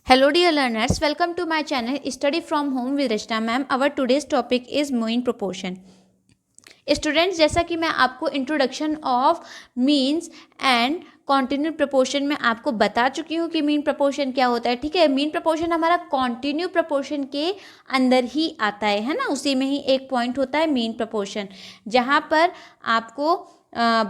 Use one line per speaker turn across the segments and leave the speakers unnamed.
Hello dear learners, welcome to my channel Study from Home with Rachna ma'am. Our today's topic is mean proportion. Students, जैसा कि मैं आपको introduction of means and continue proportion में आपको बता चुकी हूँ कि मीन प्रपोर्शन क्या होता है. ठीक है, मीन प्रपोर्शन हमारा कॉन्टिन्यू प्रपोर्शन के अंदर ही आता है ना. उसी में ही एक पॉइंट होता है मीन प्रपोर्शन, जहाँ पर आपको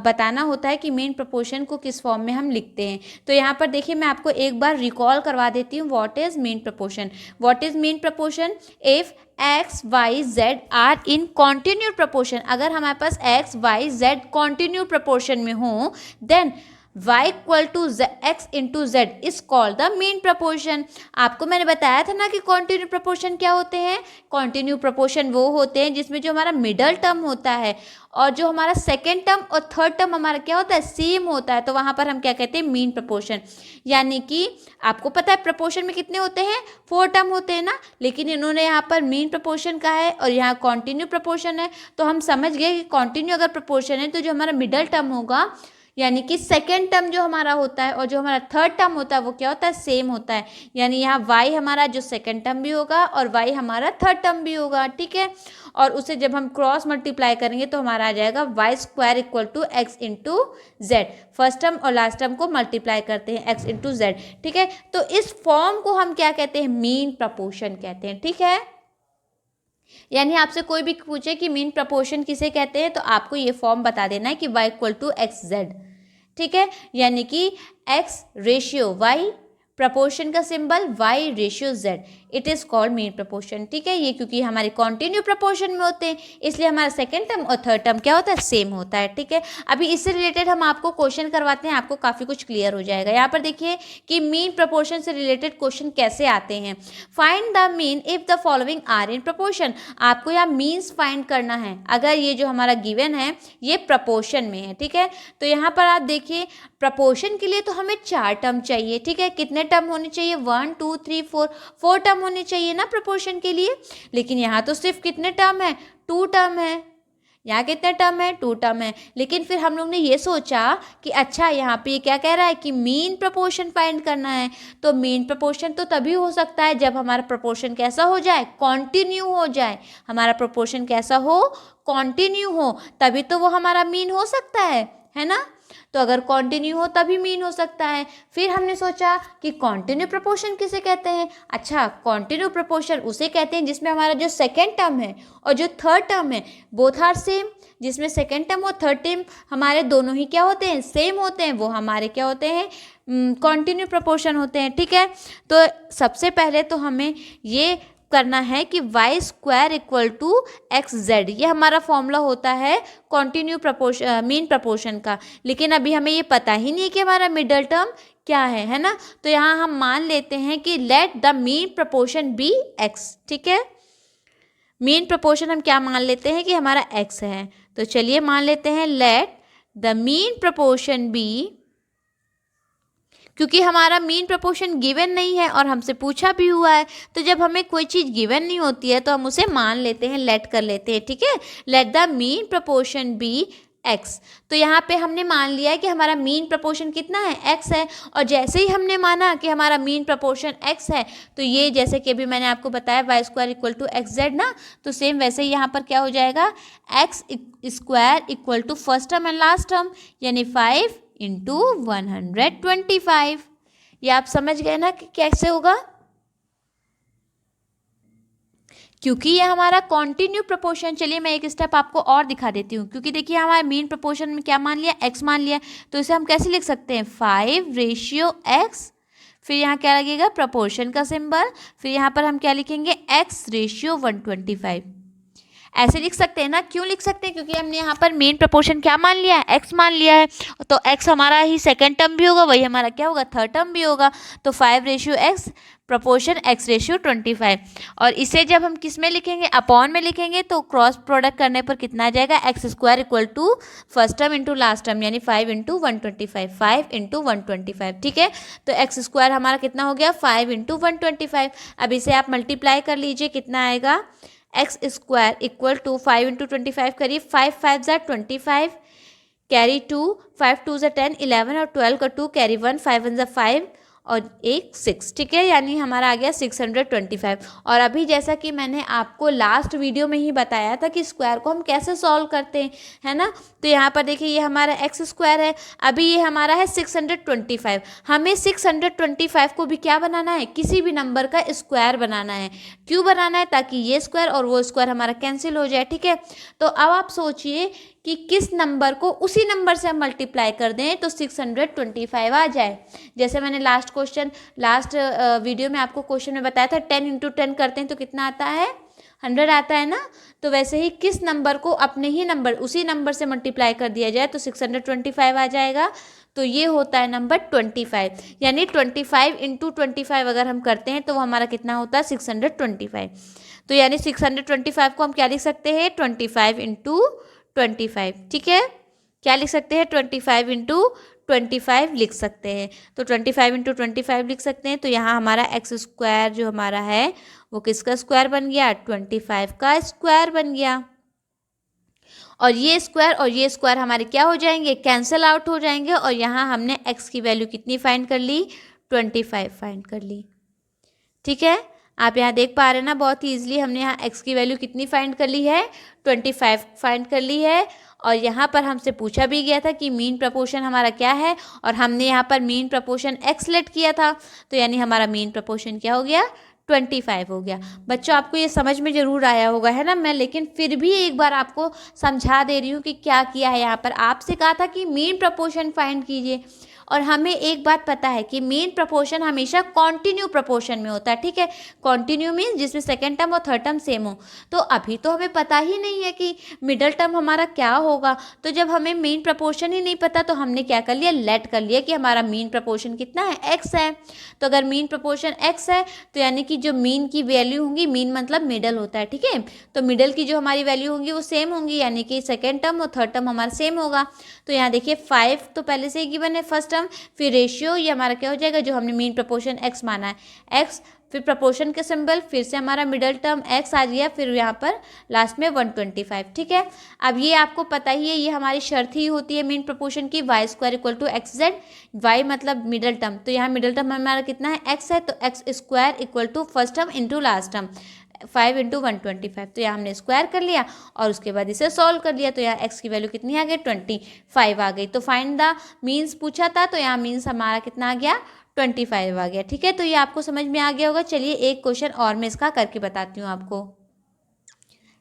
बताना होता है कि मीन प्रपोर्शन को किस फॉर्म में हम लिखते हैं. तो यहाँ पर देखिए, मैं आपको एक बार रिकॉल करवा देती हूँ. What is mean proportion. What is mean proportion? If x y z are in continue proportion, अगर हमारे पास x y z continue proportion में हो, then y equal to x into z is called the mean proportion. आपको मैंने बताया था ना कि कॉन्टिन्यू प्रपोर्शन क्या होते हैं. कॉन्टिन्यू प्रपोर्शन वो होते हैं जिसमें जो हमारा मिडल टर्म होता है और जो हमारा सेकेंड टर्म और थर्ड टर्म हमारा क्या होता है, सेम होता है. तो वहाँ पर हम क्या कहते हैं, मीन प्रपोर्शन. यानी कि आपको पता है प्रपोर्शन में कितने होते हैं, 4 टर्म होते हैं ना. लेकिन इन्होंने यहाँ पर मीन प्रपोर्शन का है और यहाँ कॉन्टिन्यू प्रपोर्शन है. तो हम समझ गए कि कॉन्टिन्यू अगर प्रपोर्शन है तो जो हमारा मिडल टर्म होगा, यानी कि सेकेंड टर्म जो हमारा होता है और जो हमारा थर्ड टर्म होता है वो क्या होता है, सेम होता है. यानी यहाँ y हमारा जो सेकेंड टर्म भी होगा और y हमारा थर्ड टर्म भी होगा. ठीक है, और उसे जब हम क्रॉस मल्टीप्लाई करेंगे तो हमारा आ जाएगा Y square equal to x into Z. First term और लास्ट टर्म को मल्टीप्लाई करते हैं, एक्स इंटू जेड. ठीक है, तो इस फॉर्म को हम क्या कहते हैं, मीन प्रपोर्शन कहते हैं. ठीक है, यानी आपसे कोई भी पूछे कि मीन प्रपोर्शन किसे कहते हैं तो आपको ये फॉर्म बता देना है कि y equal to X Z. ठीक है, यानी कि x रेशियो y, प्रपोर्शन का symbol y ratio z, it is called mean proportion. ठीक है, ये क्योंकि हमारे कॉन्टिन्यू प्रपोर्शन में होते हैं इसलिए हमारा सेकेंड टर्म और थर्ड टर्म क्या होता है, सेम होता है. ठीक है, अभी इससे रिलेटेड हम आपको क्वेश्चन करवाते हैं, आपको काफ़ी कुछ क्लियर हो जाएगा. यहाँ पर देखिए कि मीन प्रपोर्शन से रिलेटेड क्वेश्चन कैसे आते हैं. Find the mean if the following are in proportion. आपको यहाँ मीन्स फाइंड करना है अगर ये जो हमारा गिवन है ये प्रपोर्शन में है. ठीक है, तो यहाँ पर आप देखिए प्रपोर्शन के लिए तो हमें 4 टर्म चाहिए. ठीक है, कितने टर्म होने चाहिए, 1 2 3 4 टर्म होने चाहिए ना प्रपोर्शन के लिए. लेकिन यहाँ तो सिर्फ कितने टर्म है, 2 टर्म है. यहाँ कितने टर्म है, 2 टर्म है. लेकिन फिर हम लोग ने ये सोचा कि अच्छा यहाँ पे ये क्या कह रहा है कि मीन प्रपोर्शन फाइंड करना है. तो मीन प्रपोर्शन तो तभी हो सकता है जब हमारा प्रपोर्शन कैसा हो जाए, कॉन्टिन्यू हो जाए. हमारा प्रपोर्शन कैसा हो, कॉन्टिन्यू हो, तभी तो वो हमारा मीन हो सकता है ना. तो अगर कॉन्टिन्यू हो तभी मीन हो सकता है. फिर हमने सोचा कि कॉन्टिन्यू प्रपोर्शन किसे कहते हैं. अच्छा, कॉन्टिन्यू प्रपोर्शन उसे कहते हैं जिसमें हमारा जो सेकेंड टर्म है और जो थर्ड टर्म है बोथ आर सेम. जिसमें सेकेंड टर्म और थर्ड टर्म हमारे दोनों ही क्या होते हैं, सेम होते हैं, वो हमारे क्या होते हैं, कॉन्टिन्यू प्रपोर्शन होते हैं. ठीक है, तो सबसे पहले तो हमें ये करना है कि Y square equal to X Z, ये हमारा फॉर्मूला होता है कॉन्टिन्यू प्रपोर्शन, मीन प्रपोर्शन का. लेकिन अभी हमें ये पता ही नहीं कि हमारा मिडल टर्म क्या है ना. तो यहाँ हम मान लेते हैं कि let the mean proportion be X. ठीक है, मीन प्रपोर्शन हम क्या मान लेते हैं कि हमारा एक्स है. तो चलिए मान लेते हैं let the mean proportion be, क्योंकि हमारा मीन प्रपोर्शन गिवन नहीं है और हमसे पूछा भी हुआ है. तो जब हमें कोई चीज़ गिवन नहीं होती है तो हम उसे मान लेते हैं, लेट कर लेते हैं. ठीक है, let the mean proportion be X. तो यहाँ पे हमने मान लिया है कि हमारा मीन प्रपोर्शन कितना है, एक्स है. और जैसे ही हमने माना कि हमारा मीन प्रपोर्शन एक्स है तो ये जैसे कि अभी मैंने आपको बताया Y square equal to X Z ना, तो सेम वैसे ही यहाँ पर क्या हो जाएगा, X square equal to first term and last term यानी 5 इंटू 125. ये आप समझ गए ना कि कैसे होगा, क्योंकि ये हमारा कॉन्टिन्यू प्रपोर्शन. चलिए मैं एक स्टेप आपको और दिखा देती हूँ. क्योंकि देखिए हमारे मीन प्रपोर्शन में क्या मान लिया, एक्स मान लिया. तो इसे हम कैसे लिख सकते हैं, 5 रेशियो एक्स, फिर यहाँ क्या लगेगा, प्रपोर्शन का सिंबल, फिर यहाँ पर हम क्या लिखेंगे, एक्स रेशियो 125. ऐसे लिख सकते हैं ना. क्यों लिख सकते हैं, क्योंकि हमने यहाँ पर मेन प्रपोर्शन क्या मान लिया है, एक्स मान लिया है. तो एक्स हमारा ही सेकेंड टर्म भी होगा, वही हमारा क्या होगा, थर्ड टर्म भी होगा. तो 5 ratio x proportion x ratio 25. और इसे जब हम किस में लिखेंगे, अपॉन में लिखेंगे, तो क्रॉस प्रोडक्ट करने पर कितना आ जाएगा, X square equal to first term into last term यानी 5 इंटू 125, 5 इंटू 125. ठीक है, तो एक्स स्क्वायर हमारा कितना हो गया, 5 इंटू 125. अब इसे आप मल्टीप्लाई कर लीजिए, कितना आएगा, X square equal to 5 into 25 करिए, 5 5 ज़ा 25, कैरी 2, 5 2 ज़ा 10, 11 और 12 का 2 कैरी 1, 5 1 ज़ा 5 और एक 6, ठीक है, यानी हमारा आ गया 625। और अभी जैसा कि मैंने आपको लास्ट वीडियो में ही बताया था कि स्क्वायर को हम कैसे सॉल्व करते हैं, है ना। तो यहाँ पर देखिए ये हमारा एक्स स्क्वायर है, अभी ये हमारा है 625। हमें 625 को भी क्या बनाना है, किसी भी नंबर का स्क्वायर बनाना है। क्यों बनाना है, ताकि ये स्क्वायर और वो स्क्वायर हमारा कैंसिल हो जाए, ठीक है। तो अब आप सोचिए कि किस नंबर को उसी नंबर से हम मल्टीप्लाई कर दें तो 625 आ जाए। जैसे मैंने लास्ट वीडियो में आपको क्वेश्चन में बताया था 10 × 10 करते हैं तो कितना आता है, 100 आता है ना। तो वैसे ही किस नंबर को अपने ही नंबर उसी नंबर से मल्टीप्लाई कर दिया जाए तो 625 आ जाएगा। तो ये होता है नंबर 25, यानी 25 × 25 अगर हम करते हैं तो वो हमारा कितना होता है 625। तो यानी 625 को हम क्या लिख सकते हैं, 25 × 25, ठीक है। क्या लिख सकते हैं, 25 × 25 लिख सकते हैं। तो 25 × 25 लिख सकते हैं। तो यहाँ हमारा एक्स स्क्वायर जो हमारा है वो किसका स्क्वायर बन गया, 25 का स्क्वायर बन गया। और ये स्क्वायर हमारे क्या हो जाएंगे, कैंसल आउट हो जाएंगे। और यहाँ हमने x की वैल्यू कितनी फाइंड कर ली, 25 फाइंड कर ली, ठीक है। आप यहाँ देख पा रहे हैं ना, बहुत ही ईजिली हमने यहाँ x की वैल्यू कितनी फाइंड कर ली है, 25 फाइंड कर ली है। और यहाँ पर हमसे पूछा भी गया था कि मीन प्रपोर्शन हमारा क्या है, और हमने यहाँ पर मीन प्रपोर्शन x लेट किया था। तो यानी हमारा मीन प्रपोर्शन क्या हो गया, 25 हो गया। बच्चों आपको ये समझ में ज़रूर आया होगा, है ना। मैं लेकिन फिर भी एक बार आपको समझा दे रही हूँ कि क्या किया है। यहाँ पर आपसे कहा था कि मीन प्रपोर्शन फाइंड कीजिए, और हमें एक बात पता है कि मीन प्रपोर्शन हमेशा कॉन्टिन्यू प्रपोर्शन में होता है, ठीक है। कॉन्टिन्यू मीन्स जिसमें सेकेंड टर्म और थर्ड टर्म सेम हो। तो अभी तो हमें पता ही नहीं है कि मिडल टर्म हमारा क्या होगा। तो जब हमें मीन प्रपोर्शन ही नहीं पता तो हमने क्या कर लिया, लेट कर लिया कि हमारा मीन प्रपोर्शन कितना है, एक्स है। तो अगर मीन प्रपोर्शन एक्स है तो यानी कि जो मीन की वैल्यू होंगी, मीन मतलब मिडल होता है, ठीक है। तो मिडल की जो हमारी वैल्यू होंगी वो सेम होंगी, यानी कि सेकेंड टर्म और थर्ड टर्म हमारा सेम होगा। तो यहाँ देखिए 5 तो पहले से ही गिवन है फर्स्ट टर्म, फिर रेशियो, ये हमारा क्या हो जाएगा, जो हमने मीन प्रपोर्शन x माना है x, फिर प्रपोर्शन के सिंबल, फिर से हमारा मिडल टर्म x आ गया, फिर यहाँ पर लास्ट में 125, ठीक है। अब ये आपको पता ही है, ये हमारी शर्त ही होती है मीन प्रपोर्शन की, y² = xz, y मतलब मिडल टर्म। तो यहाँ मिडल टर्म हमारा कितना है, x है, तो x² = first term into last term, 5 × 125। तो यहाँ हमने स्क्वायर कर लिया और उसके बाद इसे सॉल्व कर लिया। तो यहाँ x की वैल्यू कितनी आ गई, 25 आ गई। तो फाइंड द मीन्स पूछा था, तो यहाँ मीन्स हमारा कितना आ गया, 25 आ गया, ठीक है। तो ये आपको समझ में आ गया होगा। चलिए एक क्वेश्चन और मैं इसका करके बताती हूँ आपको।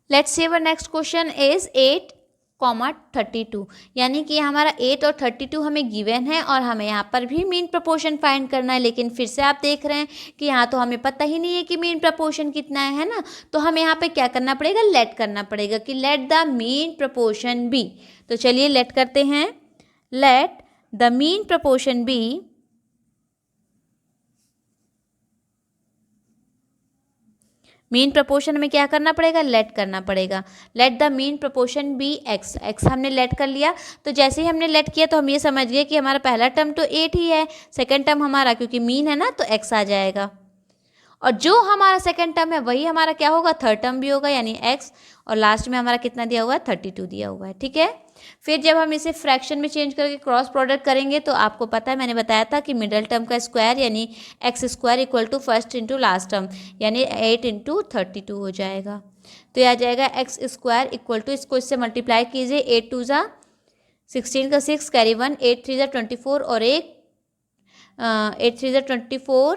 Let's see our next question is 8,32, यानी कि हमारा 8 और 32 हमें गिवन है और हमें यहाँ पर भी मीन प्रपोर्शन फाइंड करना है। लेकिन फिर से आप देख रहे हैं कि यहाँ तो हमें पता ही नहीं है कि मीन प्रपोर्शन कितना है ना। तो हमें यहाँ पे क्या करना पड़ेगा, लेट करना पड़ेगा कि let the mean proportion be. तो चलिए लेट करते हैं, let the mean proportion be, mean proportion में क्या करना पड़ेगा, लेट करना पड़ेगा। Let the mean proportion be X, X हमने लेट कर लिया। तो जैसे ही हमने लेट किया तो हम ये समझ गए कि हमारा पहला टर्म तो 8 ही है, सेकंड टर्म हमारा क्योंकि मीन है ना तो एक्स आ जाएगा, और जो हमारा सेकंड टर्म है वही हमारा क्या होगा, थर्ड टर्म भी होगा, यानी एक्स। और लास्ट में हमारा कितना दिया हुआ है, 32 दिया हुआ है, ठीक है। फिर जब हम इसे फ्रैक्शन में चेंज करके क्रॉस प्रोडक्ट करेंगे तो आपको पता है, मैंने बताया था कि मिडल टर्म का स्क्वायर यानी x² = first into last term, यानी 8 × 32 हो जाएगा। तो यह आ जाएगा x² इसको इससे मल्टीप्लाई कीजिए, 8 2 ज़ा 16 का 6 कैरी 1, 8 3 ज़ा 24 और एक 8 3 ज़ा 24,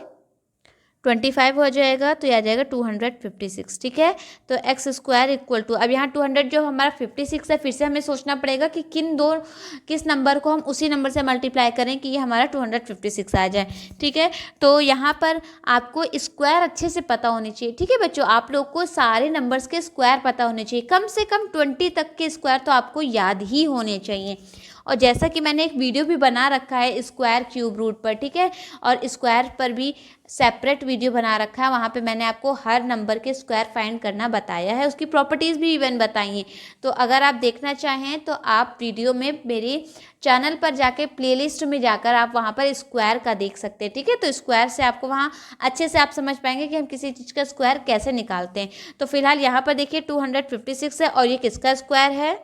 25 हो जाएगा। तो यह आ जाएगा 256, ठीक है। तो x² अब यहाँ 200 जो हमारा 56 है, फिर से हमें सोचना पड़ेगा कि किस नंबर को हम उसी नंबर से मल्टीप्लाई करें कि ये हमारा 256 आ जाए, ठीक है। तो यहाँ पर आपको स्क्वायर अच्छे से पता होने चाहिए, ठीक है बच्चों। आप लोग को सारे नंबर्स के स्क्वायर पता होने चाहिए, कम से कम 20 तक के स्क्वायर तो आपको याद ही होने चाहिए। और जैसा कि मैंने एक वीडियो भी बना रखा है स्क्वायर क्यूब रूट पर, ठीक है, और स्क्वायर पर भी सेपरेट वीडियो बना रखा है, वहाँ पे मैंने आपको हर नंबर के स्क्वायर फाइंड करना बताया है, उसकी प्रॉपर्टीज़ भी इवन बताई हैं। तो अगर आप देखना चाहें तो आप वीडियो में मेरे चैनल पर जाके प्लेलिस्ट में जाकर आप वहाँ पर स्क्वायर का देख सकते हैं, ठीक है। तो स्क्वायर से आपको वहाँ अच्छे से आप समझ पाएंगे कि हम किसी चीज़ का स्क्वायर कैसे निकालते हैं। तो फिलहाल यहाँ पर देखिए 256 है और ये किसका स्क्वायर है,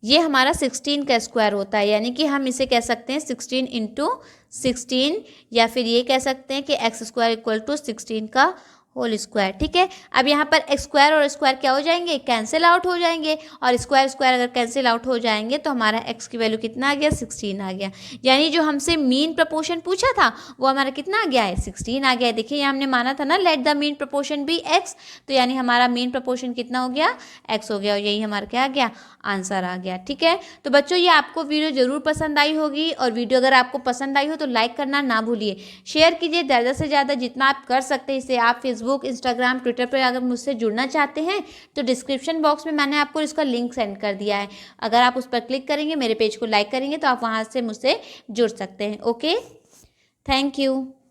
ये हमारा 16 का स्क्वायर होता है, यानी कि हम इसे कह सकते हैं 16 इंटू 16, या फिर ये कह सकते हैं कि एक्स स्क्वायर इक्वल टू 16 का होल स्क्वायर। ठीक है, अब यहाँ पर एक्स स्क्वायर और स्क्वायर क्या हो जाएंगे, कैंसिल आउट हो जाएंगे, और स्क्वायर स्क्वायर अगर कैंसिल आउट हो जाएंगे तो हमारा एक्स की वैल्यू कितना आ गया, 16 आ गया। यानी जो हमसे मीन प्रपोर्शन पूछा था वो हमारा कितना आ गया है, 16 आ गया है। देखिए यहाँ हमने माना था ना let the mean proportion be X, तो यानी हमारा मीन प्रपोर्शन कितना हो गया, एक्स हो गया, और यही हमारा क्या आ गया, आंसर आ गया। ठीक है, तो बच्चों ये आपको वीडियो जरूर पसंद आई होगी, और वीडियो अगर आपको पसंद आई हो तो लाइक करना ना भूलिए, शेयर कीजिए ज़्यादा से ज़्यादा जितना आप कर सकते हैं इसे। आप फेसबुक, इंस्टाग्राम, ट्विटर पर अगर मुझसे जुड़ना चाहते हैं तो डिस्क्रिप्शन बॉक्स में मैंने आपको इसका लिंक सेंड कर दिया है, अगर आप उस पर क्लिक करेंगे, मेरे पेज को लाइक करेंगे तो आप वहाँ से मुझसे जुड़ सकते हैं। Okay, thank you.